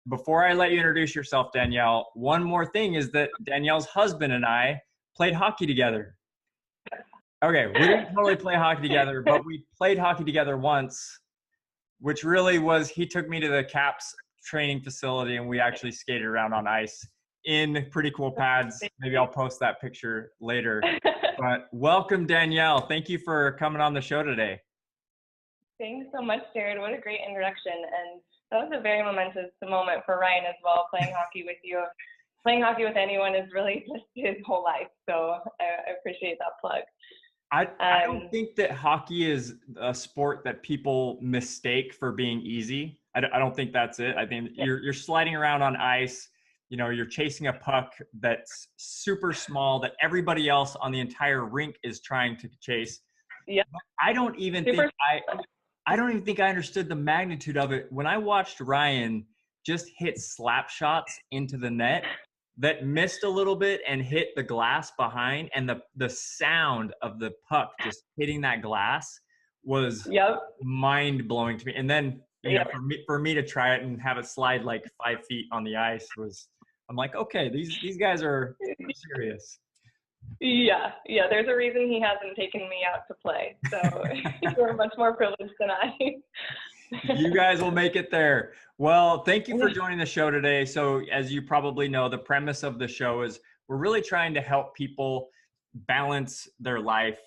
before I let you introduce yourself, Danielle, one more thing is that Danielle's husband and I played hockey together. Okay, we didn't totally play hockey together, but we played hockey together once, which really was, he took me to the Caps training facility and we actually skated around on ice in pretty cool pads. Maybe I'll post that picture later. But welcome, Danielle. Thank you for coming on the show today. Thanks so much, Jared. What a great introduction. And that was a very momentous moment for Ryan as well, playing hockey with you. Playing hockey with anyone is really just his whole life. So I appreciate that plug. I don't think that hockey is a sport that people mistake for being easy. I don't think that's it. I think you're sliding around on ice. You know, you're chasing a puck that's super small that everybody else on the entire rink is trying to chase. Yeah. I don't even think I understood the magnitude of it when I watched Ryan just hit slap shots into the net that missed a little bit and hit the glass behind, and the sound of the puck just hitting that glass was mind-blowing to me. And then you know, for me to try it and have it slide like 5 feet on the ice was, I'm like, okay, these guys are serious. Yeah, there's a reason he hasn't taken me out to play. So you're much more privileged than I. You guys will make it there. Well, thank you for joining the show today. So as you probably know, the premise of the show is we're really trying to help people balance their life.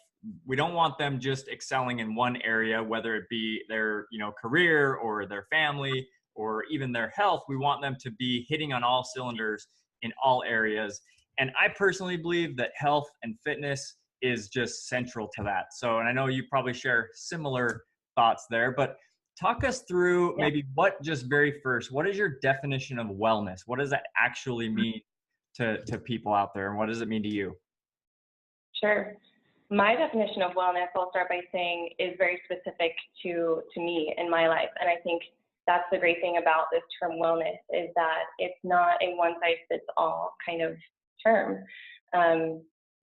We don't want them just excelling in one area, whether it be their, career or their family or even their health. We want them to be hitting on all cylinders in all areas. And I personally believe that health and fitness is just central to that. So, and I know you probably share similar thoughts there, but talk us through maybe what is your definition of wellness? What does that actually mean to people out there? And what does it mean to you? Sure. My definition of wellness, I'll start by saying, is very specific to me in my life. And I think that's the great thing about this term wellness, is that it's not a one-size-fits-all kind of term.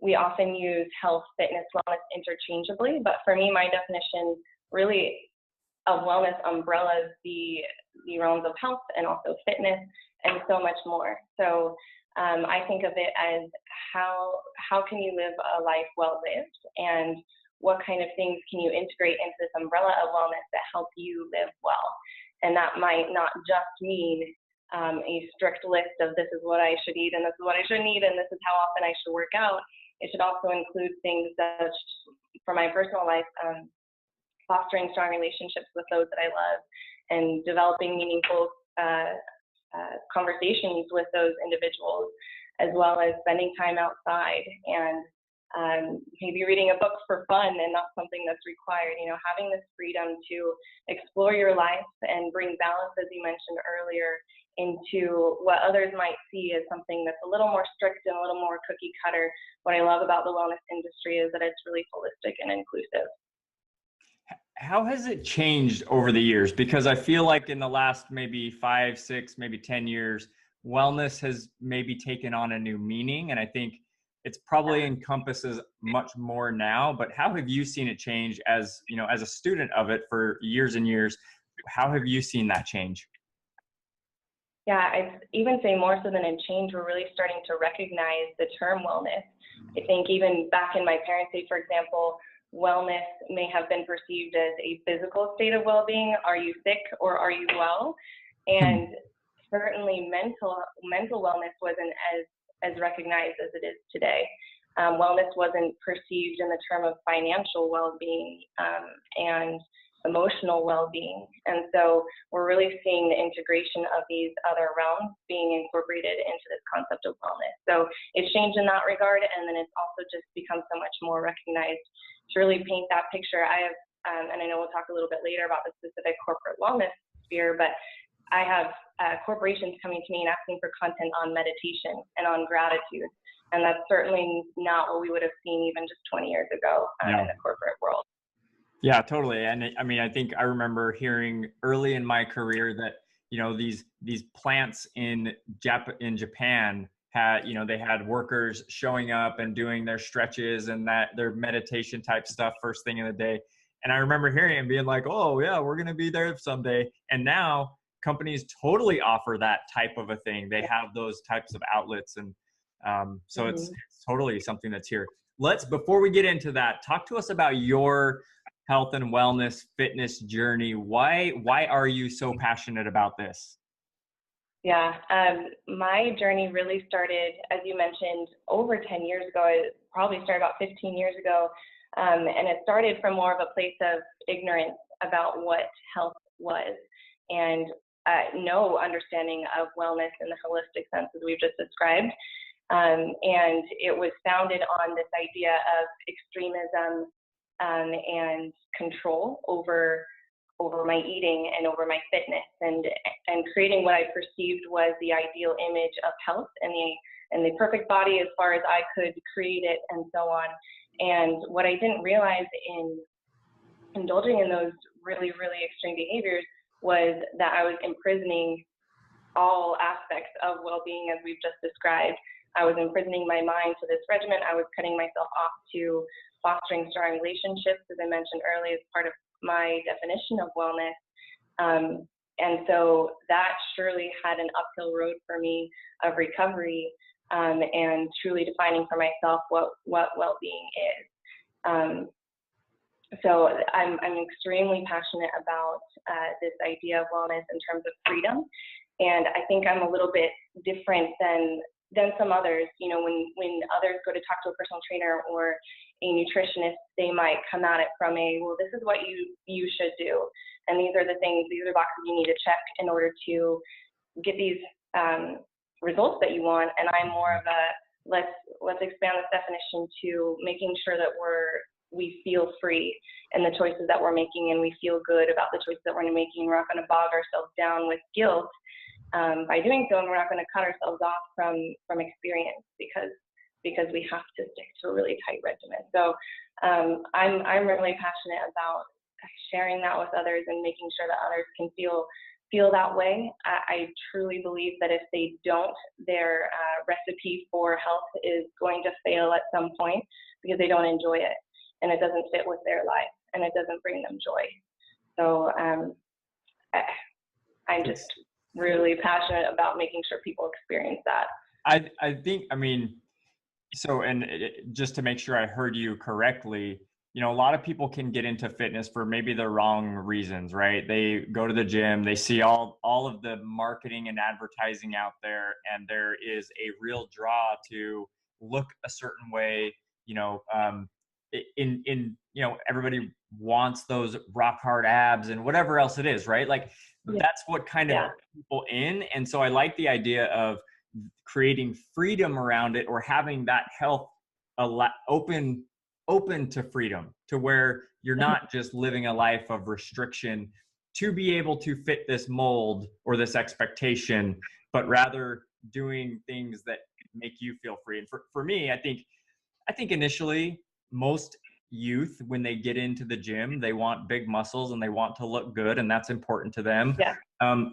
We often use health, fitness, wellness interchangeably, but for me, my definition really of wellness umbrellas the realms of health and also fitness and so much more. So I think of it as how can you live a life well lived, and what kind of things can you integrate into this umbrella of wellness that help you live well. And that might not just mean a strict list of this is what I should eat and this is what I shouldn't eat and this is how often I should work out. It should also include things that, for my personal life, fostering strong relationships with those that I love and developing meaningful conversations with those individuals, as well as spending time outside and maybe reading a book for fun and not something that's required. Having this freedom to explore your life and bring balance, as you mentioned earlier, into what others might see as something that's a little more strict and a little more cookie cutter. What I love about the wellness industry is that it's really holistic and inclusive. How has it changed over the years? Because I feel like in the last maybe 5, 6, maybe 10 years, wellness has maybe taken on a new meaning. And I think it's probably encompasses much more now, but how have you seen it change as a student of it for years and years? How have you seen that change? Yeah, I'd even say more so than a change, we're really starting to recognize the term wellness. I think even back in my parents' day, for example, wellness may have been perceived as a physical state of well-being. Are you sick or are you well? And certainly mental wellness wasn't as recognized as it is today. Wellness wasn't perceived in the term of financial well-being and emotional well-being. And so we're really seeing the integration of these other realms being incorporated into this concept of wellness. So it's changed in that regard, and then it's also just become so much more recognized to really paint that picture. I have, and I know we'll talk a little bit later about the specific corporate wellness sphere, but I have corporations coming to me and asking for content on meditation and on gratitude. And that's certainly not what we would have seen even just 20 years ago in the corporate world. Yeah, totally. And I mean, I think I remember hearing early in my career that, these plants in Japan had, they had workers showing up and doing their stretches and their meditation type stuff first thing in the day. And I remember hearing and being like, oh yeah, we're going to be there someday. And now companies totally offer that type of a thing. They have those types of outlets. And so it's totally something that's here. Before we get into that, talk to us about your health and wellness fitness journey. Why are you so passionate about this? Yeah, my journey really started, as you mentioned, over 10 years ago. It probably started about 15 years ago. And it started from more of a place of ignorance about what health was, and no understanding of wellness in the holistic sense as we've just described. And it was founded on this idea of extremism and control over my eating and over my fitness, and creating what I perceived was the ideal image of health and the perfect body as far as I could create it, and so on. And what I didn't realize in indulging in those really, really extreme behaviors was that I was imprisoning all aspects of well-being, as we've just described. I was imprisoning my mind to this regimen. I was cutting myself off to fostering strong relationships, as I mentioned earlier, as part of my definition of wellness. And so that surely had an uphill road for me of recovery, and truly defining for myself what well-being is. So I'm extremely passionate about this idea of wellness in terms of freedom. And I think I'm a little bit different than some others. You know, when others go to talk to a personal trainer or a nutritionist, they might come at it from well, this is what you should do, and these are the boxes you need to check in order to get these results that you want. And I'm more of a let's expand this definition to making sure that we feel free in the choices that we're making, and we feel good about the choices that we're making. We're not going to bog ourselves down with guilt by doing so, and we're not going to cut ourselves off from experience because we have to stick to a really tight regimen. So I'm really passionate about sharing that with others and making sure that others can feel that way. I truly believe that if they don't, their recipe for health is going to fail at some point because they don't enjoy it, and it doesn't fit with their life, and it doesn't bring them joy. So I'm just really passionate about making sure people experience that. I think, I mean, so, and just to make sure I heard you correctly, you know, a lot of people can get into fitness for maybe the wrong reasons, right? They go to the gym, they see all of the marketing and advertising out there, and there is a real draw to look a certain way, you know, in you know, everybody wants those rock hard abs and whatever else it is, right? Like that's what kind of people in. And so I like the idea of creating freedom around it, or having that health open to freedom, to where you're not just living a life of restriction to be able to fit this mold or this expectation, but rather doing things that make you feel free. And for me, I think initially most youth, when they get into the gym, they want big muscles and they want to look good, and that's important to them.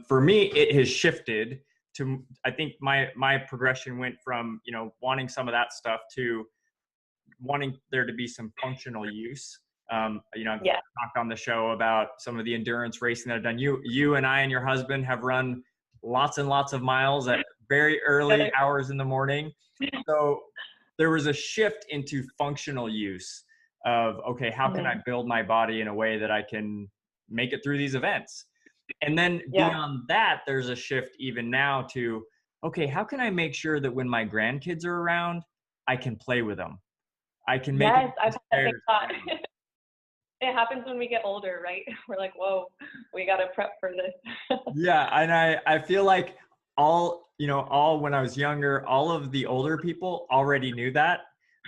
For me, it has shifted to, I think my progression went from, you know, wanting some of that stuff to wanting there to be some functional use. You know, I've talked on the show about some of the endurance racing that I've done. You and I and your husband have run lots and lots of miles at very early hours in the morning. So there was a shift into functional use of, okay, how can I build my body in a way that I can make it through these events? And then beyond that, there's a shift even now to, okay, how can I make sure that when my grandkids are around, I can play with them? I can make I've had that same thought. It happens when we get older, right? We're like, whoa, we got to prep for this. And I feel like when I was younger, all of the older people already knew that,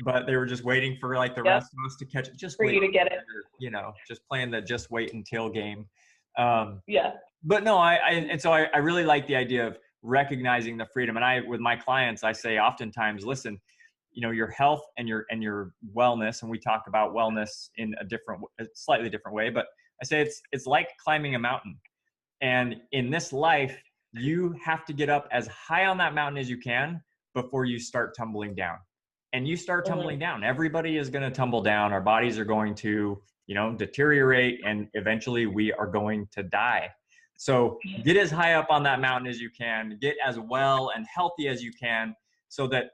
but they were just waiting for like the rest of us to catch it. Just for you to get it. You know, just playing the just wait until game. But no, I really like the idea of recognizing the freedom. And with my clients, I say oftentimes, listen, you know, your health and your wellness, and we talk about wellness in a slightly different way, but I say it's like climbing a mountain. And in this life, you have to get up as high on that mountain as you can before you start tumbling down. And you start tumbling down. Everybody is going to tumble down. Our bodies are going to, you know, deteriorate, and eventually we are going to die. So get as high up on that mountain as you can, get as well and healthy as you can, so that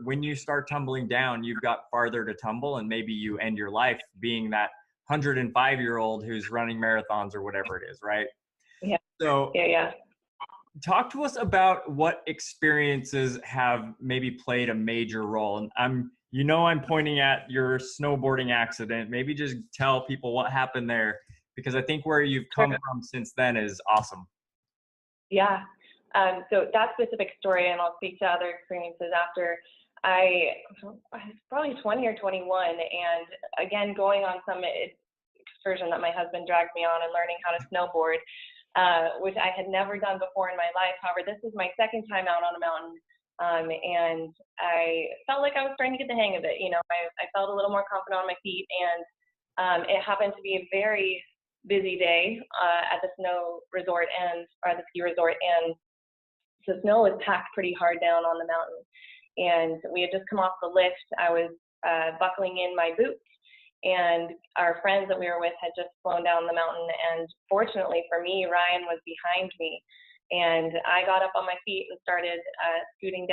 when you start tumbling down, you've got farther to tumble, and maybe you end your life being that 105-year-old who's running marathons or whatever it is, right? Yeah. So Yeah. talk to us about what experiences have maybe played a major role. And I'm pointing at your snowboarding accident. Maybe just tell people what happened there, because I think where you've come from since then is awesome. Yeah. So that specific story, and I'll speak to other experiences after. I was probably 20 or 21, and again, going on some excursion that my husband dragged me on and learning how to snowboard, which I had never done before in my life. However, this was my second time out on a mountain, and I felt like I was starting to get the hang of it. I felt a little more confident on my feet, and it happened to be a very busy day at the snow resort or the ski resort, and the snow was packed pretty hard down on the mountain. And we had just come off the lift. I was buckling in my boots, and our friends that we were with had just flown down the mountain. And fortunately for me, Ryan was behind me. And I got up on my feet and started going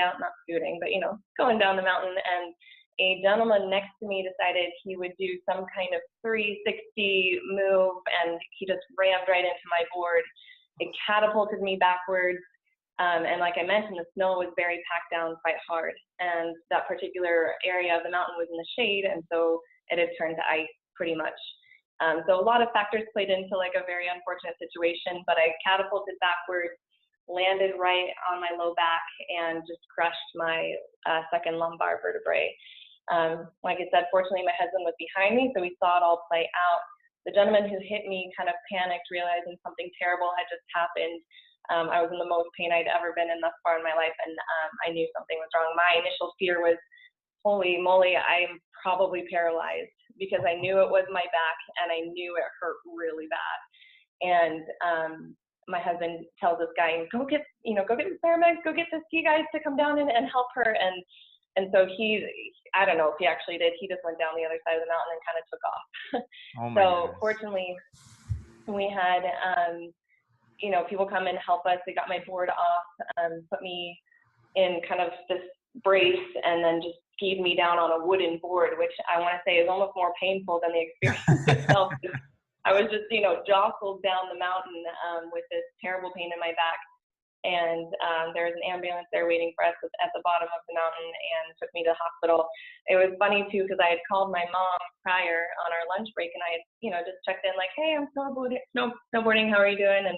down the mountain. And a gentleman next to me decided he would do some kind of 360 move, and he just rammed right into my board. It catapulted me backwards. And like I mentioned, the snow was very packed down quite hard. And that particular area of the mountain was in the shade, and so it had turned to ice pretty much. So a lot of factors played into like a very unfortunate situation, but I catapulted backwards, landed right on my low back, and just crushed my second lumbar vertebrae. Like I said, fortunately my husband was behind me, so we saw it all play out. The gentleman who hit me kind of panicked, realizing something terrible had just happened. I was in the most pain I'd ever been in thus far in my life, and I knew something was wrong. My initial fear was, holy moly, I'm probably paralyzed, because I knew it was my back and I knew it hurt really bad. And my husband tells this guy, go get the paramedics, go get the ski guys to come down and help her. And so I don't know if he actually did, he just went down the other side of the mountain and kind of took off. Oh my so goodness. Fortunately, we had people come and help us. They got my board off, put me in kind of this brace, and then just skied me down on a wooden board, which I want to say is almost more painful than the experience itself. I was just, jostled down the mountain with this terrible pain in my back. And there was an ambulance there waiting for us at the bottom of the mountain, and took me to the hospital. It was funny too, because I had called my mom prior on our lunch break, and I had, just checked in like, hey, I'm snowboarding. How are you doing? And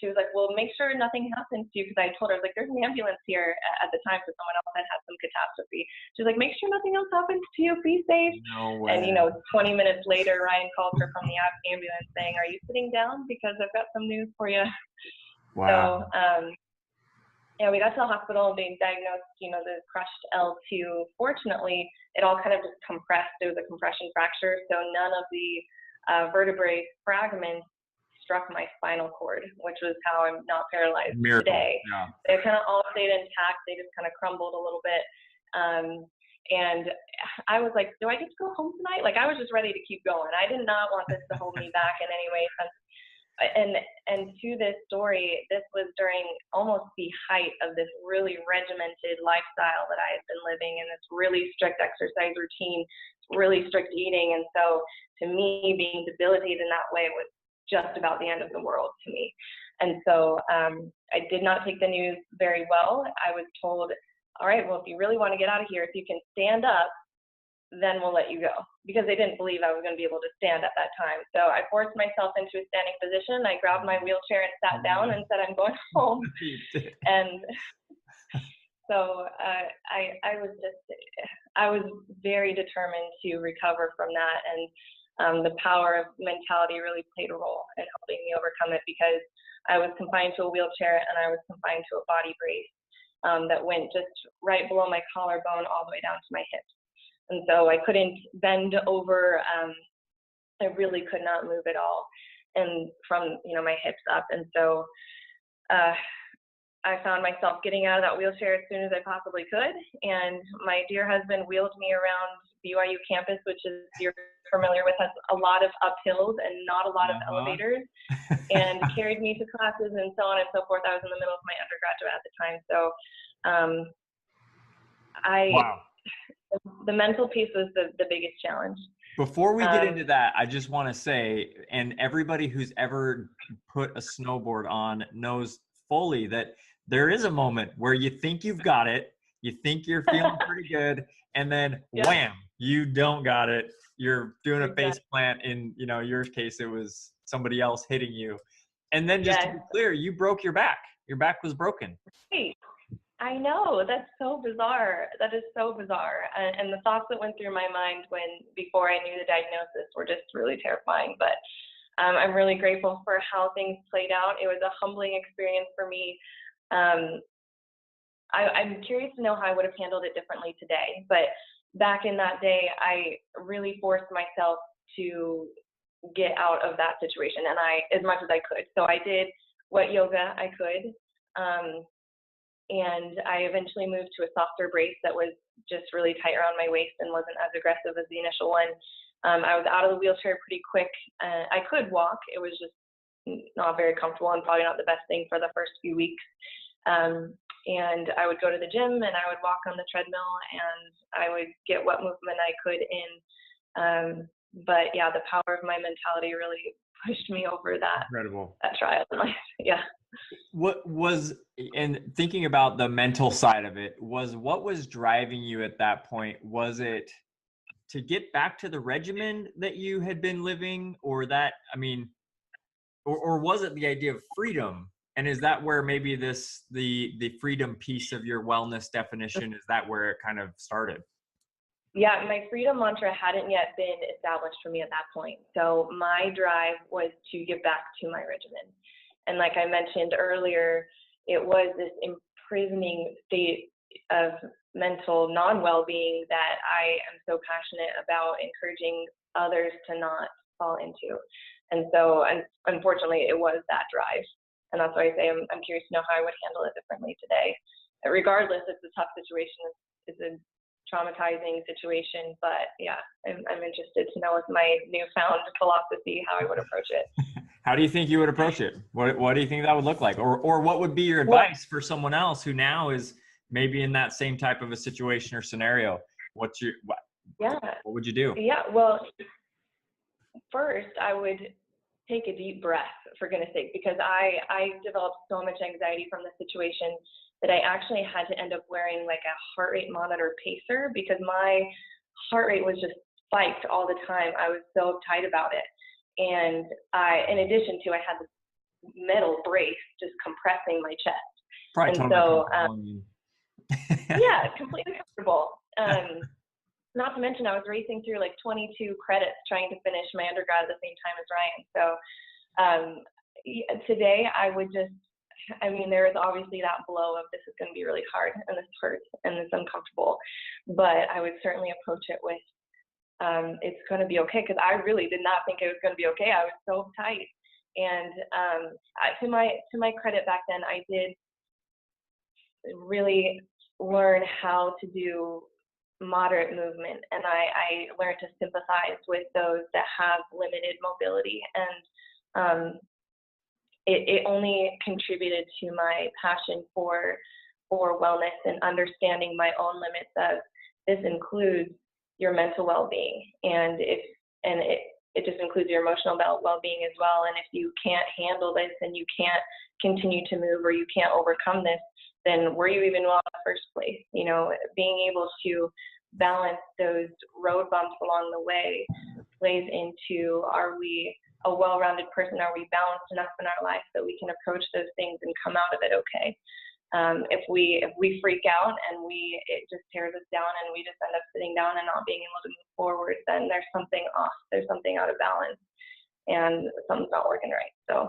she was like, well, make sure nothing happens to you, because I told her, I was like, there's an ambulance here at the time, because someone else had some catastrophe. She's like, make sure nothing else happens to you, be safe. No way. And 20 minutes later, Ryan called her from the ambulance saying, are you sitting down, because I've got some news for you. Wow. So we got to the hospital. They diagnosed the crushed L2. Fortunately, it all kind of just compressed. It was a compression fracture, so none of the vertebrae fragments struck my spinal cord, which was how I'm not paralyzed today. Yeah. They kind of all stayed intact. They just kind of crumbled a little bit. And I was like, do I get to go home tonight? Like, I was just ready to keep going. I did not want this to hold me back in any way. And to this story, this was during almost the height of this really regimented lifestyle that I had been living, in this really strict exercise routine, really strict eating. And so to me, being debilitated in that way was just about the end of the world to me. And so I did not take the news very well. I was told, all right, well, if you really want to get out of here, if you can stand up, then we'll let you go, because they didn't believe I was going to be able to stand at that time. So I forced myself into a standing position. I grabbed my wheelchair and sat down and said, I'm going home. And so I was very determined to recover from that. And the power of mentality really played a role in helping me overcome it, because I was confined to a wheelchair and I was confined to a body brace that went just right below my collarbone all the way down to my hips. And so I couldn't bend over. I really could not move at all, and from my hips up. And so I found myself getting out of that wheelchair as soon as I possibly could. And my dear husband wheeled me around BYU campus, which is, you're familiar with, has a lot of uphills and not a lot of elevators, and carried me to classes and so on and so forth. I was in the middle of my undergraduate at the time. So Wow. the mental piece was the biggest challenge. Before we get into that, I just want to say, and everybody who's ever put a snowboard on knows fully that there is a moment where you think you've got it, you think you're feeling pretty good, and then wham, you don't got it. You're doing a face plant. In, you know, your case, it was somebody else hitting you. And then just to be clear, you broke your back. Your back was broken. Right. I know, that's so bizarre. That is so bizarre. And the thoughts that went through my mind before I knew the diagnosis were just really terrifying. But I'm really grateful for how things played out. It was a humbling experience for me. I'm curious to know how I would have handled it differently today. But back in that day, I really forced myself to get out of that situation, and as much as I could. So I did what yoga I could. And I eventually moved to a softer brace that was just really tight around my waist and wasn't as aggressive as the initial one. I was out of the wheelchair pretty quick. I could walk. It was just not very comfortable and probably not the best thing for the first few weeks. And I would go to the gym and I would walk on the treadmill and I would get what movement I could in. But yeah, the power of my mentality really pushed me over that trial in life. Yeah. What was, and thinking about the mental side of it, what was driving you at that point? Was it to get back to the regimen that you had been living, or that, I mean, or was it the idea of freedom? And is that where maybe the freedom piece of your wellness definition, is that where it kind of started? Yeah, my freedom mantra hadn't yet been established for me at that point. So my drive was to get back to my regimen. And like I mentioned earlier, it was this imprisoning state of mental non-well-being that I am so passionate about encouraging others to not fall into. And so, unfortunately, it was that drive. And that's why I say I'm curious to know how I would handle it differently today. Regardless, it's a tough situation. It's a traumatizing situation, but yeah, I'm interested to know with my newfound philosophy how I would approach it. How do you think you would approach it? What do you think that would look like? Or what would be your advice for someone else who now is maybe in that same type of a situation or scenario? What would you do? Yeah, well, first I would take a deep breath, for goodness sake, because I developed so much anxiety from the situation that I actually had to end up wearing like a heart rate monitor pacer because my heart rate was just spiked all the time. I was so uptight about it. And in addition to, I had this metal brace just compressing my chest. Probably and so, yeah, completely comfortable. Not to mention, I was racing through like 22 credits trying to finish my undergrad at the same time as Ryan. So today I would just, there is obviously that blow of this is going to be really hard and this hurts and it's uncomfortable, but I would certainly approach it with, it's going to be okay, because I really did not think it was going to be okay. I was so tight. And to my credit back then, I did really learn how to do moderate movement, and I learned to sympathize with those that have limited mobility, and it only contributed to my passion for wellness and understanding my own limits of this includes your mental well-being, and it just includes your emotional well-being as well. And if you can't handle this and you can't continue to move or you can't overcome this, then were you even well in the first place? You know, being able to balance those road bumps along the way plays into, are we a well-rounded person? Are we balanced enough in our life that we can approach those things and come out of it okay? If we freak out and it just tears us down and we just end up sitting down and not being able to move forward, then there's something off. There's something out of balance and something's not working right. So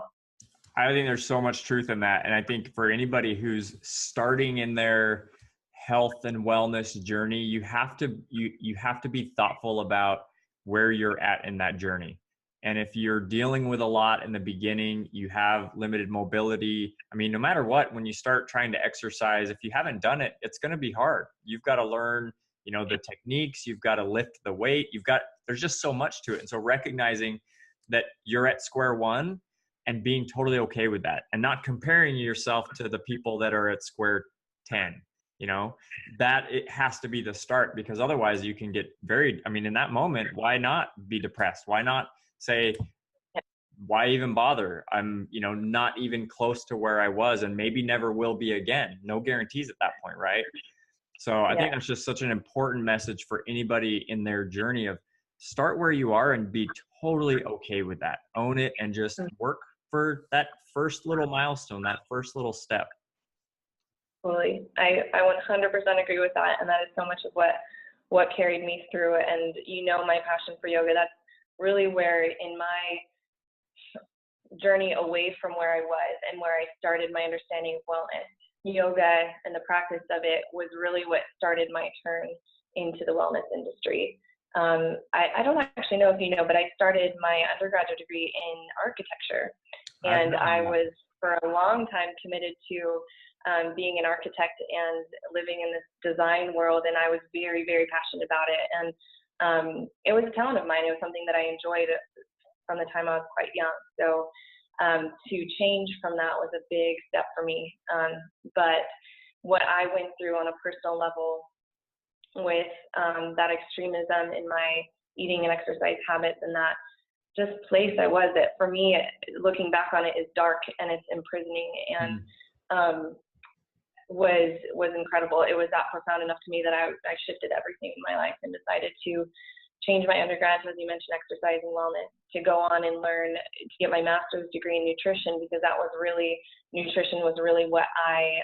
I think there's so much truth in that. And I think for anybody who's starting in their health and wellness journey, you have to be thoughtful about where you're at in that journey. And if you're dealing with a lot in the beginning, you have limited mobility. I mean, no matter what, when you start trying to exercise, if you haven't done it, it's going to be hard. You've got to learn, the techniques, you've got to lift the weight, there's just so much to it. And so recognizing that you're at square one and being totally okay with that and not comparing yourself to the people that are at square 10, that it has to be the start, because otherwise you can get in that moment, why not be depressed? Why not say, why even bother? I'm, not even close to where I was and maybe never will be again. No guarantees at that point, right? So I think that's just such an important message for anybody in their journey of start where you are and be totally okay with that. Own it and just work for that first little milestone, that first little step. Totally. I 100% agree with that. And that is so much of what carried me through. And my passion for yoga, that's really where in my journey away from where I was and where I started my understanding of wellness, yoga and the practice of it was really what started my turn into the wellness industry. I don't actually know if you know, but I started my undergraduate degree in architecture, and I was for a long time committed to being an architect and living in this design world, and I was very, very passionate about it. And it was a talent of mine. It was something that I enjoyed from the time I was quite young. So to change from that was a big step for me. But what I went through on a personal level with that extremism in my eating and exercise habits and that just place I was at, for me, looking back on it, is dark and it's imprisoning, and was incredible. It was that profound enough to me that I shifted everything in my life and decided to change my undergrad, as you mentioned, exercise and wellness, to go on and learn to get my master's degree in nutrition, because nutrition was really what I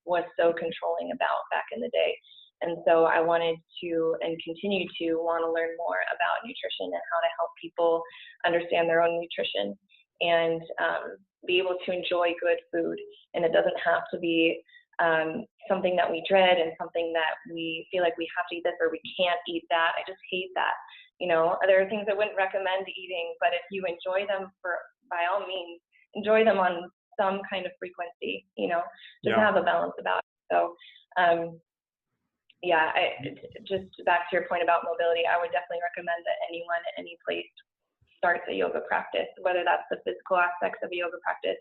was so controlling about back in the day. And so I wanted to, and continue to want to learn more about nutrition and how to help people understand their own nutrition and be able to enjoy good food. And it doesn't have to be something that we dread and something that we feel like we have to eat this or we can't eat that. I just hate that. There are things I wouldn't recommend eating, but if you enjoy them, by all means, enjoy them on some kind of frequency, just have a balance about it. So, just back to your point about mobility, I would definitely recommend that anyone at any place starts a yoga practice, whether that's the physical aspects of a yoga practice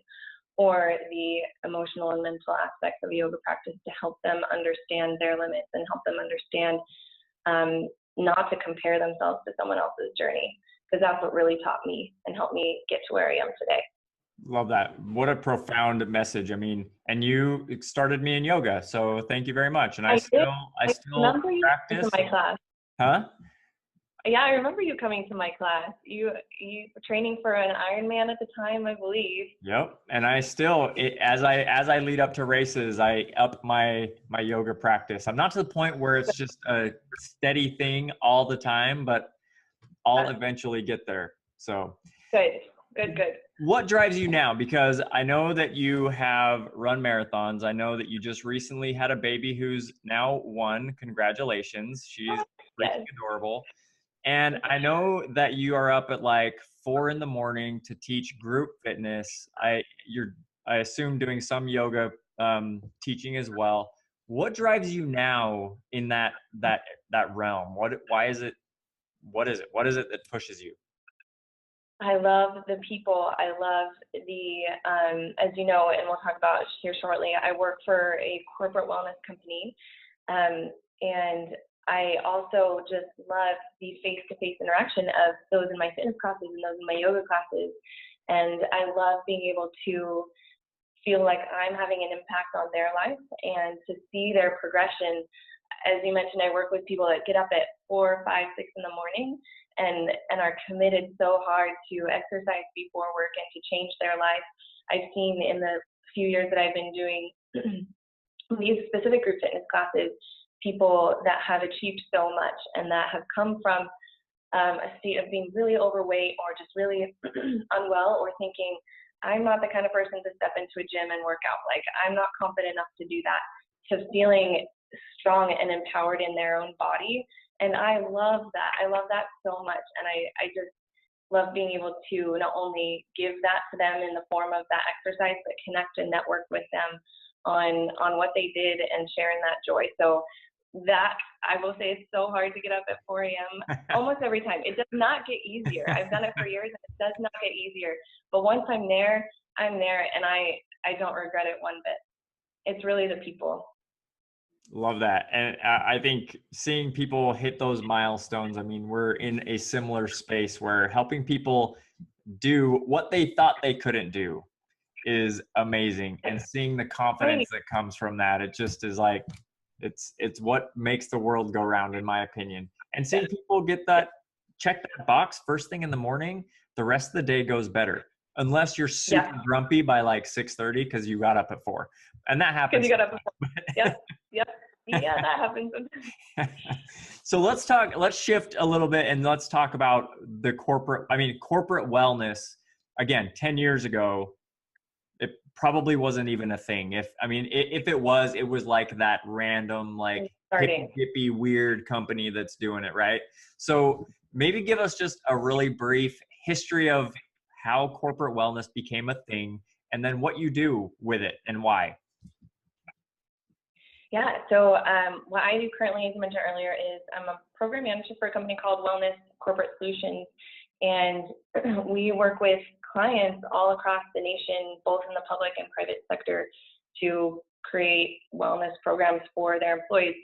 or the emotional and mental aspects of a yoga practice, to help them understand their limits and help them understand not to compare themselves to someone else's journey, because that's what really taught me and helped me get to where I am today. Love that. What a profound message. And you started me in yoga, so thank you very much. And I still remember you practice. To my class. Huh? Yeah, I remember you coming to my class. You were training for an Ironman at the time, I believe. Yep. And I still, as I lead up to races, I up my yoga practice. I'm not to the point where it's just a steady thing all the time, but I'll eventually get there. So good. What drives you now? Because I know that you have run marathons. I know that you just recently had a baby who's now 1. Congratulations. She's freaking adorable. And I know that you are up at like 4 a.m. to teach group fitness. I assume doing some yoga teaching as well. What drives you now in that realm? What is it that pushes you? I love the people. I love the, as you know, and we'll talk about here shortly, I work for a corporate wellness company. And I also just love the face-to-face interaction of those in my fitness classes and those in my yoga classes. And I love being able to feel like I'm having an impact on their life and to see their progression. As you mentioned, I work with people that get up at 4, 5, 6 in the morning and are committed so hard to exercise before work and to change their life. I've seen in the few years that I've been doing these specific group fitness classes, people that have achieved so much and that have come from a state of being really overweight or just really unwell, or thinking, I'm not the kind of person to step into a gym and work out. Like, I'm not confident enough to do that, to feeling strong and empowered in their own body. And I love that. I love that so much. And I just, love being able to not only give that to them in the form of that exercise, but connect and network with them on what they did and sharing that joy. So that, I will say, it's so hard to get up at 4 a.m. almost every time. It does not get easier. I've done it for years and it does not get easier. But once I'm there, and I don't regret it one bit. It's really the people. Love that. And I think seeing people hit those milestones, I mean, we're in a similar space where helping people do what they thought they couldn't do is amazing. And seeing the confidence that comes from that, it just is like, it's what makes the world go round, in my opinion. And seeing people get that, check that box first thing in the morning, the rest of the day goes better. Unless you're super grumpy by like 6:30 because you got up at 4. And that happens. Because you got up at 4. Yep. Yeah, that happens. So let's shift a little bit and let's talk about the corporate wellness. Again, 10 years ago, it probably wasn't even a thing. If it was like that random, like hippie weird company that's doing it, right? So maybe give us just a really brief history of how corporate wellness became a thing and then what you do with it and why. Yeah, so what I do currently, as I mentioned earlier, is I'm a program manager for a company called Wellness Corporate Solutions, and we work with clients all across the nation, both in the public and private sector, to create wellness programs for their employees.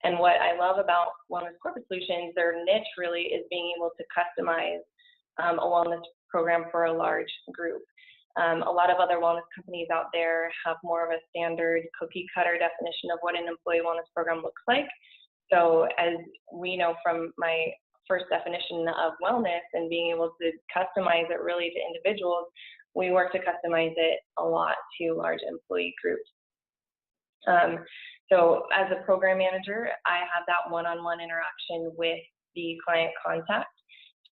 And what I love about Wellness Corporate Solutions, their niche really is being able to customize a wellness program for a large group. A lot of other wellness companies out there have more of a standard cookie cutter definition of what an employee wellness program looks like. So as we know from my first definition of wellness and being able to customize it really to individuals, we work to customize it a lot to large employee groups. So as a program manager, I have that one-on-one interaction with the client contact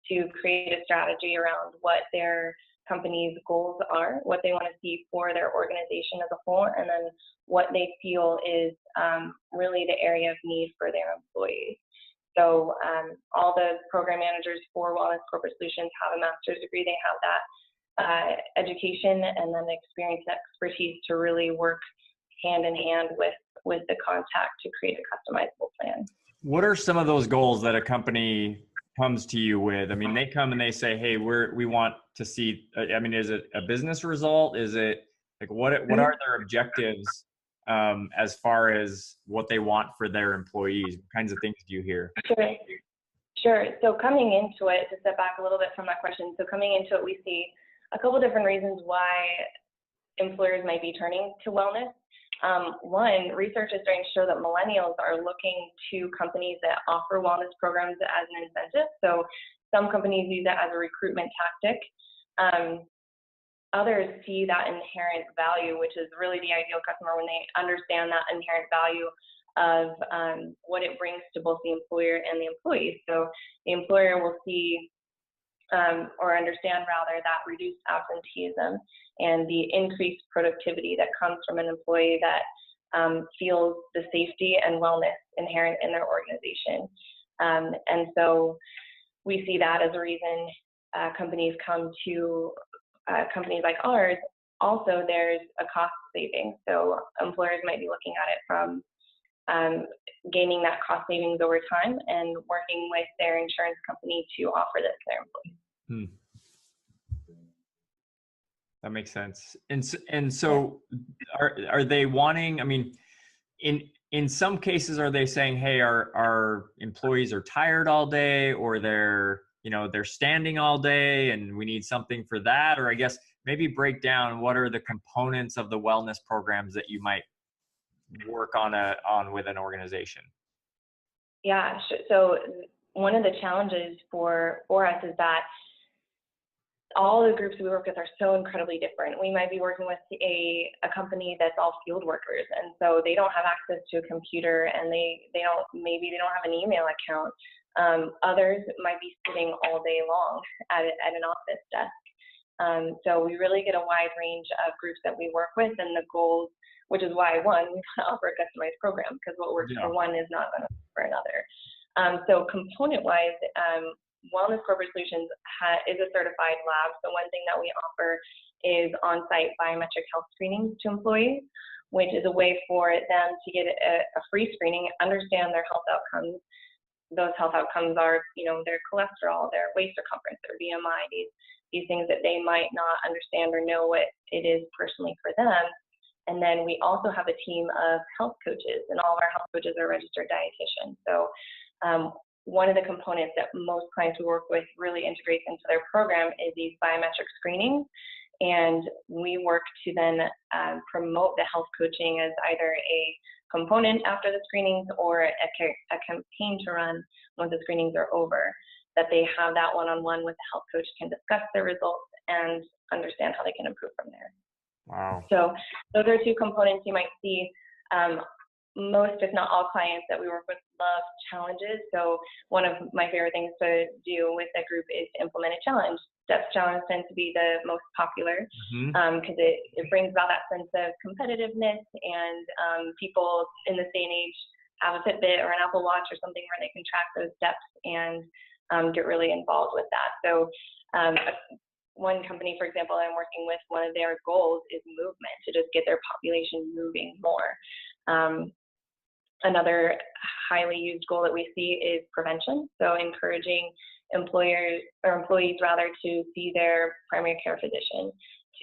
to create a strategy around what their company's goals are, what they want to see for their organization as a whole, and then what they feel is really the area of need for their employees. So all the program managers for Wellness Corporate Solutions have a master's degree. They have that education and then experience and expertise to really work hand in hand with the contact to create a customizable plan. What are some of those goals that a company comes to you with? I mean, they come and they say, hey, we want to see, is it a business result? Is it like, what are their objectives as far as what they want for their employees? What kinds of things do you hear? Sure. So coming into it, to step back a little bit from that question, so coming into it, we see a couple different reasons why employers might be turning to wellness. One, research is starting to show that millennials are looking to companies that offer wellness programs as an incentive. So some companies use that as a recruitment tactic. Others see that inherent value, which is really the ideal customer when they understand that inherent value of what it brings to both the employer and the employee. So the employer will see or understand rather that reduced absenteeism and the increased productivity that comes from an employee that feels the safety and wellness inherent in their organization. And so we see that as a reason companies come to companies like ours. Also, there's a cost saving. So employers might be looking at it from gaining that cost savings over time and working with their insurance company to offer this to their employees. That makes sense. And so are they wanting, I mean, in some cases, are they saying, hey, our employees are tired all day, or they're standing all day and we need something for that? Or I guess maybe break down what are the components of the wellness programs that you might work on with an organization? Yeah, so one of the challenges for us is that all the groups we work with are so incredibly different. We might be working with a company that's all field workers, and so they don't have access to a computer, and they don't have an email account. Others might be sitting all day long at an office desk. So we really get a wide range of groups that we work with, and the goals, which is why, one, we want to offer a customized program, because what works for one is not going to work for another. So component-wise, Wellness Corporate Solutions is a certified lab. So one thing that we offer is on-site biometric health screenings to employees, which is a way for them to get a free screening, understand their health outcomes. Those health outcomes are, their cholesterol, their waist circumference, their BMI, these things that they might not understand or know what it is personally for them. And then we also have a team of health coaches, and all of our health coaches are registered dietitians. So one of the components that most clients we work with really integrates into their program is these biometric screenings. And we work to then promote the health coaching as either a component after the screenings or a campaign to run once the screenings are over, that they have that one-on-one with the health coach, can discuss their results and understand how they can improve from there. Wow. So those are two components you might see. Most, if not all, clients that we work with love challenges. So one of my favorite things to do with a group is to implement a challenge. Steps challenge tend to be the most popular because it brings about that sense of competitiveness, and people in this day and age have a Fitbit or an Apple Watch or something where they can track those steps and get really involved with that. So one company, for example, I'm working with, one of their goals is movement, to just get their population moving more. Another highly used goal that we see is prevention. So encouraging employees to see their primary care physician,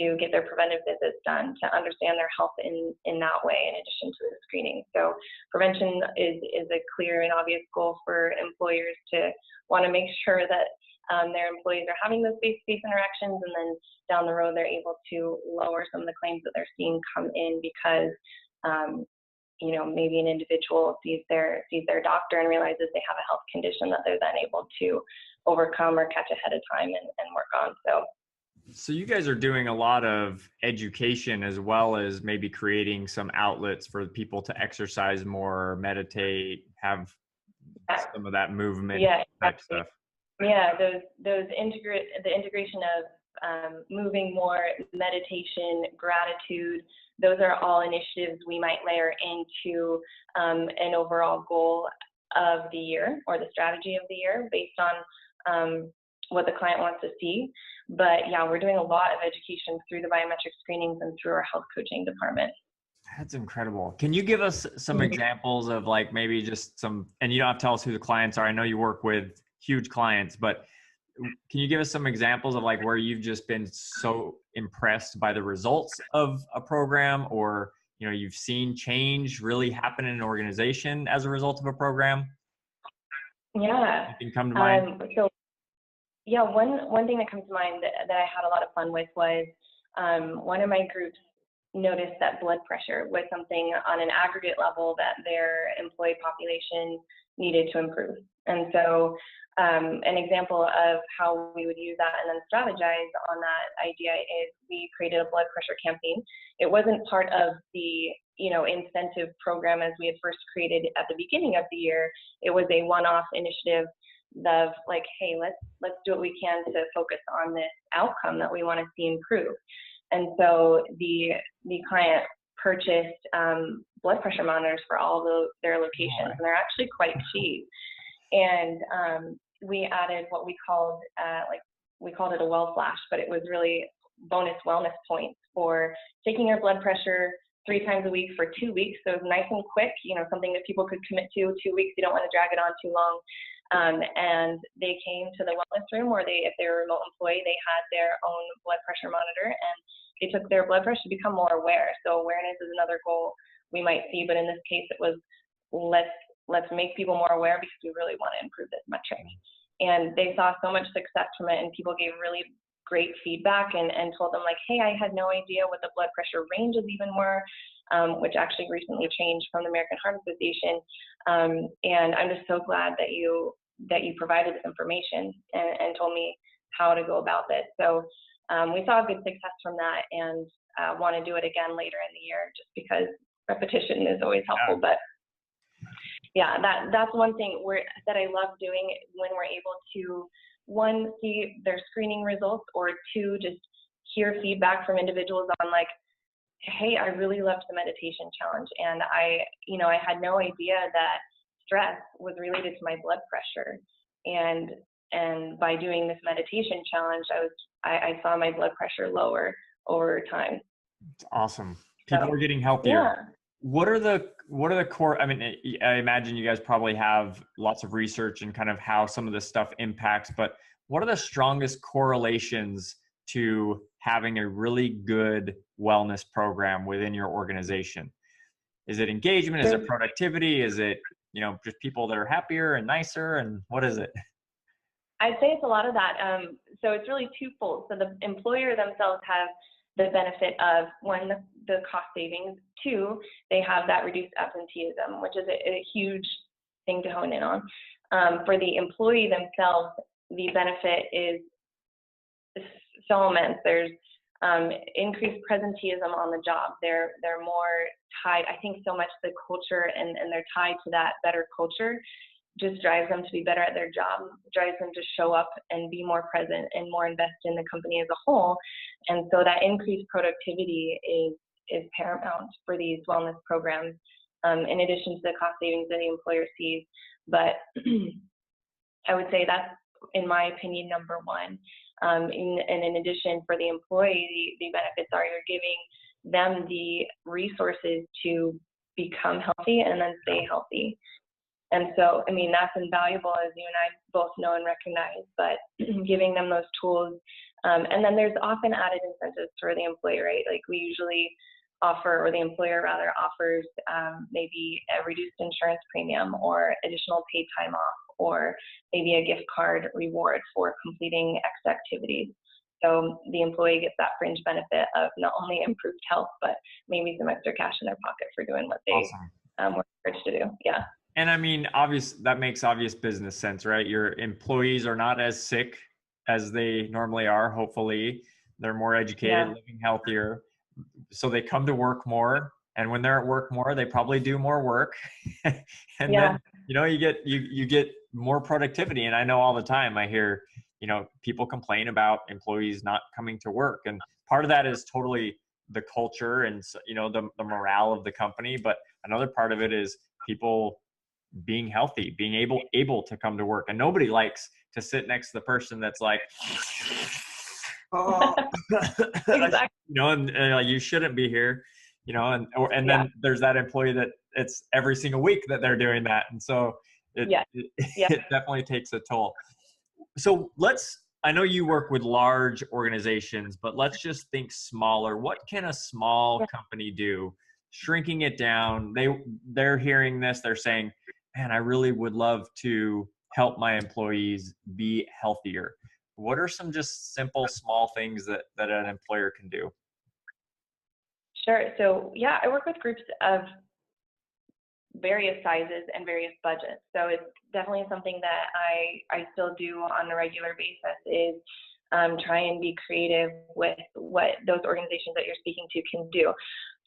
to get their preventive visits done, to understand their health in that way, in addition to the screening. So prevention is a clear and obvious goal for employers to want to make sure that their employees are having those face-to-face interactions, and then down the road they're able to lower some of the claims that they're seeing come in because maybe an individual sees their doctor and realizes they have a health condition that they're then able to overcome or catch ahead of time and work on. So you guys are doing a lot of education, as well as maybe creating some outlets for people to exercise more, meditate, have some of that movement type stuff. Yeah, the integration of moving more, meditation, gratitude, those are all initiatives we might layer into an overall goal of the year, or the strategy of the year, based on what the client wants to see. But yeah, we're doing a lot of education through the biometric screenings and through our health coaching department. That's incredible. Can you give us some examples of, like, maybe just some, and you don't have to tell us who the clients are. I know you work with huge clients, but can you give us some examples of, like, where you've just been so impressed by the results of a program, or, you've seen change really happen in an organization as a result of a program? Yeah. Anything come to mind? One thing that comes to mind that I had a lot of fun with was one of my groups noticed that blood pressure was something on an aggregate level that their employee population needed to improve. And so an example of how we would use that and then strategize on that idea is we created a blood pressure campaign. It wasn't part of the incentive program as we had first created at the beginning of the year. It was a one-off initiative of like, hey, let's do what we can to focus on this outcome that we want to see improve. And so the client purchased blood pressure monitors for all their locations, and they're actually quite cheap. And we added what we called it a well flash, but it was really bonus wellness points for taking your blood pressure 3 times a week for 2 weeks. So it was nice and quick, something that people could commit to. 2 weeks, you don't want to drag it on too long. And they came to the wellness room, or if they were a remote employee, they had their own blood pressure monitor, and they took their blood pressure to become more aware. So awareness is another goal we might see, but in this case, it was let's make people more aware because we really want to improve this metric. And they saw so much success from it, and people gave really great feedback and told them, like, hey, I had no idea what the blood pressure ranges even were, which actually recently changed from the American Heart Association. And I'm just so glad that you provided this information and told me how to go about this. So we saw a good success from that, and want to do it again later in the year, just because repetition is always helpful. But yeah, that's one thing that I love doing, when we're able to, 1, see their screening results, or 2, just hear feedback from individuals on, like, hey, I really loved the meditation challenge, and I had no idea that stress was related to my blood pressure. And And by doing this meditation challenge, I saw my blood pressure lower over time. It's awesome. People So, are getting healthier. yeah. What are the core, I mean, I imagine you guys probably have lots of research and kind of how some of this stuff impacts, but what are the strongest correlations to having a really good wellness program within your organization? Is it engagement? Is it productivity? Is it, just people that are happier and nicer? And what is it? I'd say it's a lot of that. So it's really twofold. So the employer themselves have the benefit of, one, the cost savings. Two, they have that reduced absenteeism, which is a huge thing to hone in on. For the employee themselves, the benefit is so immense. There's increased presenteeism on the job. They're more tied. I think so much the culture and they're tied to that better culture just drives them to be better at their job, drives them to show up and be more present and more invested in the company as a whole. And so that increased productivity is paramount for these wellness programs, in addition to the cost savings that the employer sees. But I would say that's, in my opinion, number one. And in addition, for the employee, the benefits are you're giving them the resources to become healthy and then stay healthy. And so, I mean, that's invaluable, as you and I both know and recognize, but giving them those tools. And then there's often added incentives for the employer, right? Like we usually offer, or the employer rather offers maybe a reduced insurance premium or additional paid time off, or maybe a gift card reward for completing X activities. So the employee gets that fringe benefit of not only improved health, but maybe some extra cash in their pocket for doing what they were encouraged to do. Yeah. And I mean, that makes obvious business sense, right? Your employees are not as sick as they normally are. Hopefully they're more educated, living healthier. So they come to work more. And when they're at work more, they probably do more work. And then, you get more productivity. And I know all the time I hear, people complain about employees not coming to work. And part of that is totally the culture and, the morale of the company. But another part of it is people being healthy, being able to come to work. And nobody likes to sit next to the person that's like, oh, Exactly. and you shouldn't be here, and then there's that employee that it's every single week that they're doing that. And so it definitely takes a toll. So I know you work with large organizations, but let's just think smaller. What can a small company do? Shrinking it down. They're hearing this, they're saying, man, I really would love to help my employees be healthier. What are some just simple, small things that an employer can do? Sure. So I work with groups of various sizes and various budgets. So it's definitely something that I still do on a regular basis is try and be creative with what those organizations that you're speaking to can do.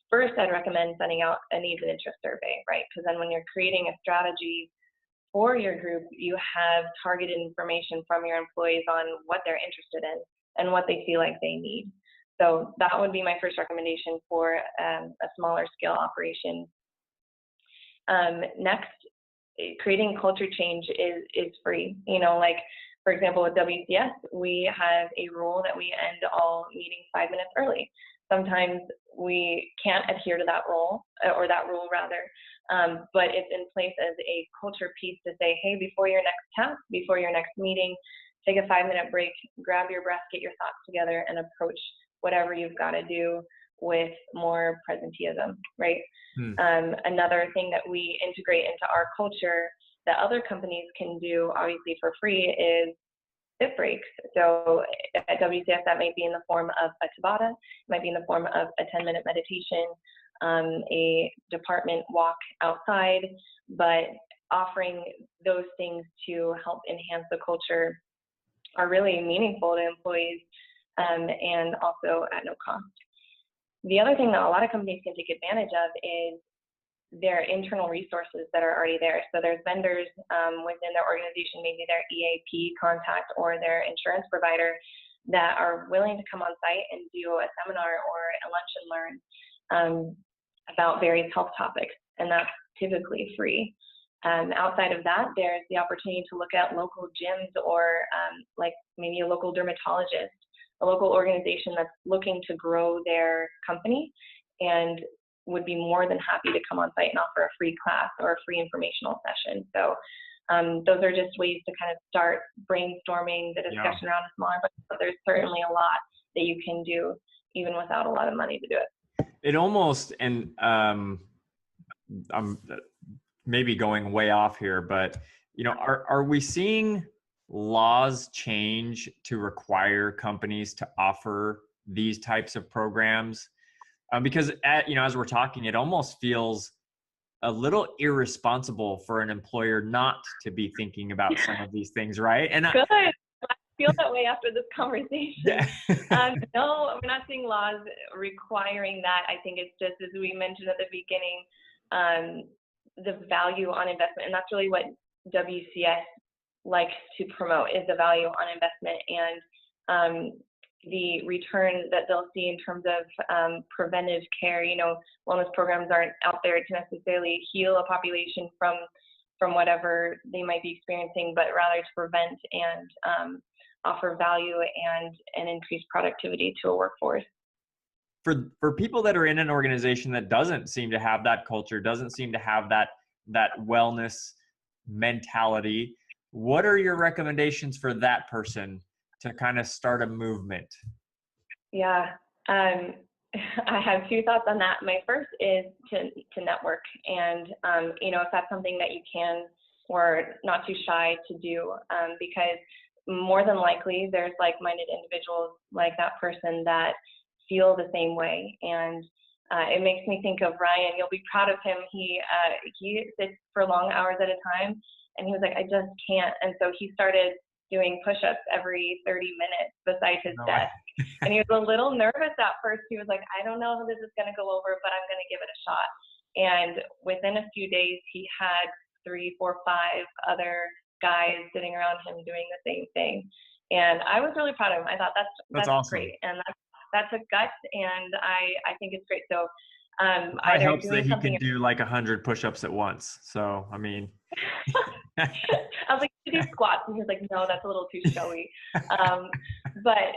First, I'd recommend sending out a needs and interest survey, right? Because then when you're creating a strategy for your group, you have targeted information from your employees on what they're interested in and what they feel like they need. So that would be my first recommendation for a smaller scale operation. Next, creating culture change is free. Like for example, with WCS, we have a rule that we end all meetings 5 minutes early. Sometimes we can't adhere to that rule, but it's in place as a culture piece to say, hey, before your next task, before your next meeting, take a 5-minute break, grab your breath, get your thoughts together, and approach whatever you've got to do with more presenteeism, right? Another thing that we integrate into our culture that other companies can do, obviously for free, is sit breaks. So at WCS, that might be in the form of a Tabata, it might be in the form of a 10-minute meditation, a department walk outside, but offering those things to help enhance the culture are really meaningful to employees and also at no cost. The other thing that a lot of companies can take advantage of is their internal resources that are already there. So there's vendors within their organization, maybe their EAP contact or their insurance provider, that are willing to come on site and do a seminar or a lunch and learn about various health topics, and that's typically free. Outside of that, there's the opportunity to look at local gyms or like maybe a local dermatologist, a local organization that's looking to grow their company and would be more than happy to come on site and offer a free class or a free informational session. So those are just ways to kind of start brainstorming the discussion around a smaller budget, but there's certainly a lot that you can do even without a lot of money to do it. It almost, and I'm maybe going way off here, but are we seeing laws change to require companies to offer these types of programs? Because as we're talking, it almost feels a little irresponsible for an employer not to be thinking about some of these things, right? And Good. I feel that way after this conversation. Yeah. No, we're not seeing laws requiring that. I think it's just, as we mentioned at the beginning, the value on investment, and that's really what WCS likes to promote, is the value on investment and the return that they'll see in terms of preventive care. Wellness programs aren't out there to necessarily heal a population from whatever they might be experiencing, but rather to prevent and offer value and increase productivity to a workforce. For people that are in an organization that doesn't seem to have that culture, doesn't seem to have that wellness mentality, what are your recommendations for that person to kind of start a movement? Yeah, I have two thoughts on that. My first is to network, and if that's something that you can or not too shy to do, because more than likely there's like-minded individuals like that person that feel the same way. And it makes me think of Ryan. You'll be proud of him. He sits for long hours at a time, and he was like, I just can't. And so he started doing push-ups every 30 minutes beside his desk. And he was a little nervous at first. He was like, I don't know how this is going to go over, but I'm going to give it a shot. And within a few days, he had 3, 4, 5 other guys sitting around him doing the same thing. And I was really proud of him. I thought that's awesome. Great. And that's a gut, and I think it's great. So it helps that he can do like 100 push-ups at once. So, I mean. I was like, you do squats, and he was like, no, that's a little too showy. But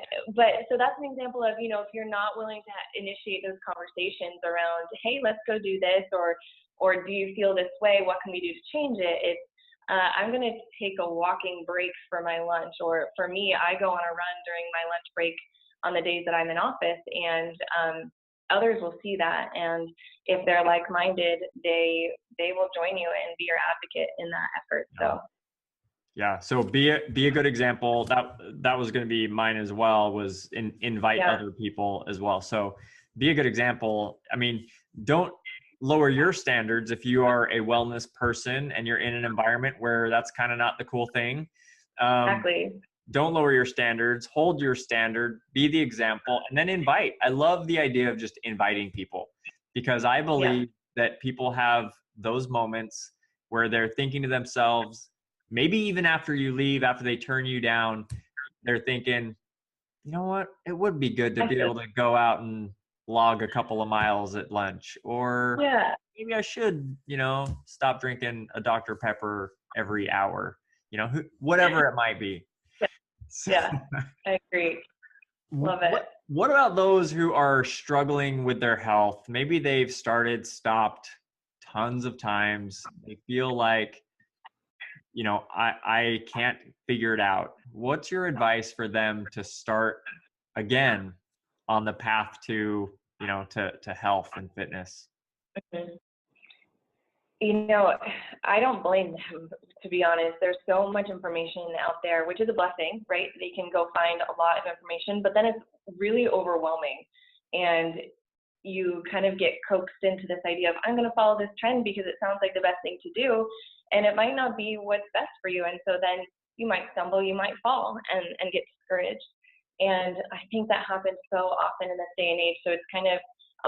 so that's an example of, if you're not willing to initiate those conversations around, hey, let's go do this, or do you feel this way? What can we do to change it? It's I'm going to take a walking break for my lunch, or for me, I go on a run during my lunch break on the days that I'm in office, and others will see that, and if they're like-minded, they will join you and be your advocate in that effort. So so be a good example. That was going to be mine as well, was invite other people as well. So be a good example. I mean, don't lower your standards if you are a wellness person and you're in an environment where that's kind of not the cool thing. Exactly. Don't lower your standards, hold your standard, be the example, and then invite. I love the idea of just inviting people, because I believe that people have those moments where they're thinking to themselves, maybe even after you leave, after they turn you down, they're thinking, you know what, it would be good to be able to go out and log a couple of miles at lunch, or maybe I should, stop drinking a Dr. Pepper every hour, whatever it might be. Yeah, I agree. Love it. What about those who are struggling with their health? Maybe they've stopped tons of times. They feel like, I can't figure it out. What's your advice for them to start again on the path to, to health and fitness? Mm-hmm. I don't blame them, to be honest. There's so much information out there, which is a blessing, right? They can go find a lot of information, but then it's really overwhelming. And you kind of get coaxed into this idea of, I'm going to follow this trend because it sounds like the best thing to do. And it might not be what's best for you. And so then you might stumble, you might fall and get discouraged. And I think that happens so often in this day and age. So it's kind of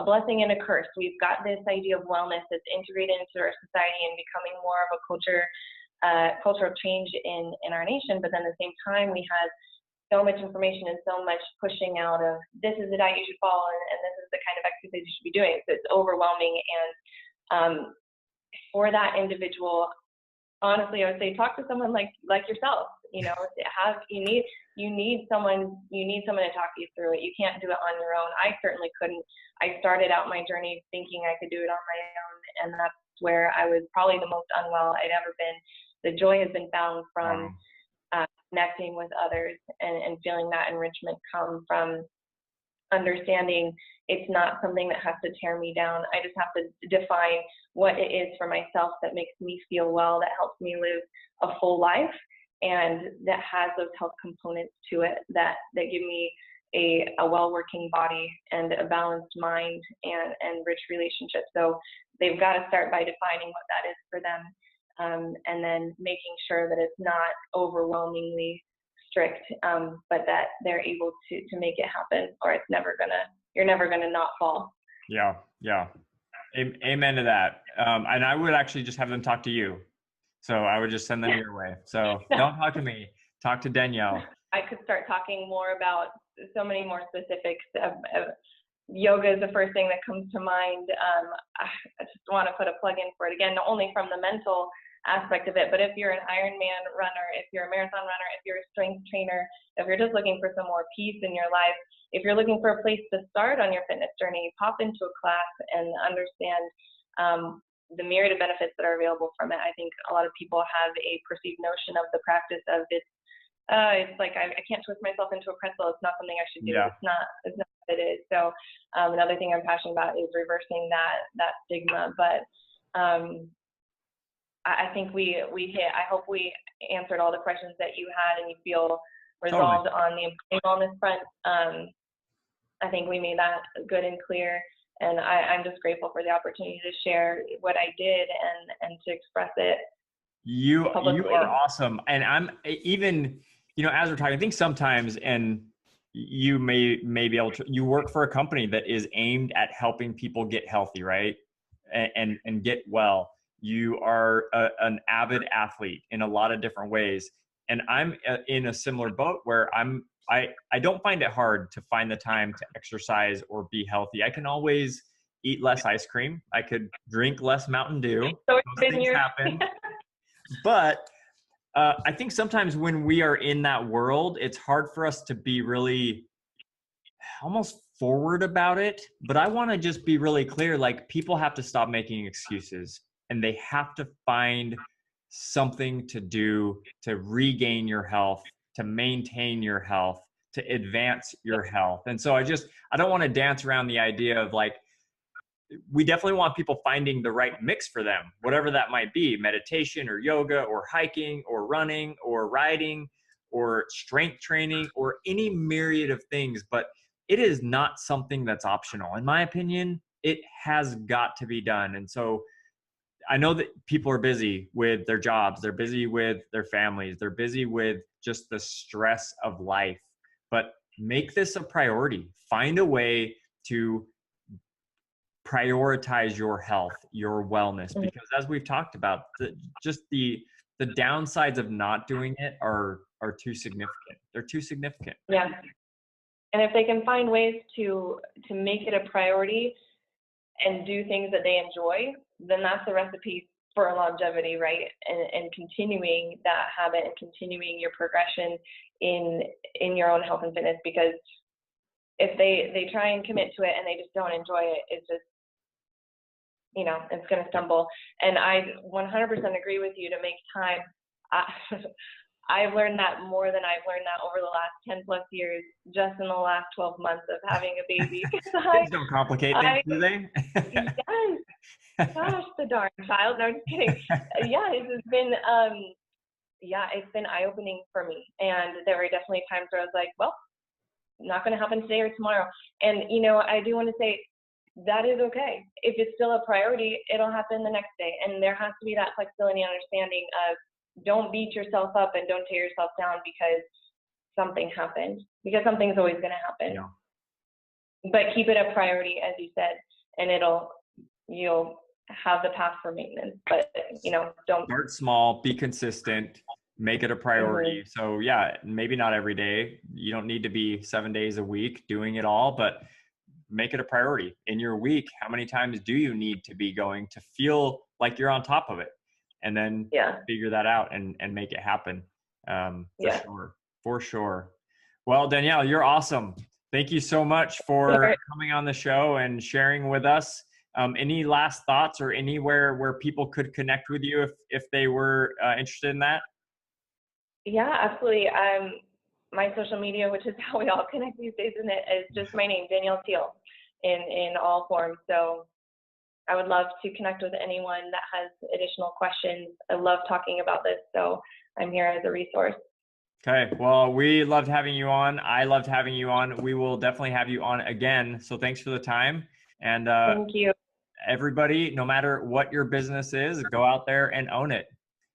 a blessing and a curse. We've got this idea of wellness that's integrated into our society and becoming more of a cultural change in our nation. But then at the same time, we have so much information and so much pushing out of, this is the diet you should follow, and this is the kind of exercise you should be doing. So it's overwhelming. And for that individual, honestly, I would say talk to someone like yourself. You know, you need someone to talk you through it. You can't do it on your own. I certainly couldn't. I started out my journey thinking I could do it on my own, and that's where I was probably the most unwell I'd ever been. The joy has been found from connecting with others and feeling that enrichment come from understanding it's not something that has to tear me down. I just have to define what it is for myself that makes me feel well, that helps me live a full life, and that has those health components to it that give me a well-working body and a balanced mind and rich relationships. So they've got to start by defining what that is for them, and then making sure that it's not overwhelmingly strict, but that they're able to make it happen, or you're never gonna not fall. Yeah. Amen to that. And I would actually just have them talk to you. So I would just send them your way. So don't talk to me, talk to Danielle. I could start talking more about so many more specifics of yoga is the first thing that comes to mind. I just want to put a plug in for it again, not only from the mental aspect of it, but if you're an Ironman runner, if you're a marathon runner, if you're a strength trainer, if you're just looking for some more peace in your life, if you're looking for a place to start on your fitness journey, pop into a class and understand the myriad of benefits that are available from it. I think a lot of people have a perceived notion of the practice of it's like I can't twist myself into a pretzel. It's not something I should do. Yeah. It's not what it is. So another thing I'm passionate about is reversing that stigma. But I think we hit. I hope we answered all the questions that you had, and you feel resolved on the employee wellness front. I think we made that good and clear, and I'm just grateful for the opportunity to share what I did and to express it. You are awesome, and I'm even, you know, as we're talking, I think sometimes, and you may be able to, you work for a company that is aimed at helping people get healthy, right, and get well. You are an avid athlete in a lot of different ways. And I'm in a similar boat where I don't find it hard to find the time to exercise or be healthy. I can always eat less ice cream. I could drink less Mountain Dew. Those things happen. But I think sometimes when we are in that world, it's hard for us to be really almost forward about it. But I want to just be really clear, like, people have to stop making excuses. And they have to find something to do to regain your health, to maintain your health, to advance your health. And so I don't want to dance around the idea of, like, we definitely want people finding the right mix for them, whatever that might be, meditation or yoga or hiking or running or riding or strength training or any myriad of things. But it is not something that's optional. In my opinion, it has got to be done. And so I know that people are busy with their jobs. They're busy with their families. They're busy with just the stress of life. But make this a priority. Find a way to prioritize your health, your wellness, because as we've talked about, the downsides of not doing it are too significant. They're too significant. Yeah. And if they can find ways to make it a priority and do things that they enjoy, then that's the recipe for longevity, right? And continuing that habit and continuing your progression in your own health and fitness. Because if they try and commit to it and they just don't enjoy it, it's just, you know, it's going to stumble. And I 100% agree with you to make time. I've learned that more than I've learned that over the last 10 plus years, just in the last 12 months of having a baby. Kids don't complicate things, do they? Yes. Gosh, the darn child. No, I'm just kidding. Yeah, it's been eye-opening for me. And there were definitely times where I was like, well, not going to happen today or tomorrow. And, you know, I do want to say that is okay. If it's still a priority, it'll happen the next day. And there has to be that flexibility and understanding of, don't beat yourself up and don't tear yourself down because something happened, because something's always going to happen. Yeah. But keep it a priority, as you said, and you'll have the path for maintenance. But, you know, don't start small, be consistent, make it a priority. Mm-hmm. So yeah, maybe not every day. You don't need to be 7 days a week doing it all, but make it a priority in your week. How many times do you need to be going to feel like you're on top of it? and then figure that out and make it happen. For sure. Well, Danielle, you're awesome. Thank you so much for coming on the show and sharing with us. Any last thoughts or anywhere where people could connect with you if they were interested in that? Yeah, absolutely. My social media, which is how we all connect these days, isn't it, is just my name, Danielle Teal, in all forms. So I would love to connect with anyone that has additional questions. I love talking about this, so I'm here as a resource. Okay. Well, we loved having you on. I loved having you on. We will definitely have you on again. So thanks for the time. And thank you. Everybody, no matter what your business is, go out there and own it.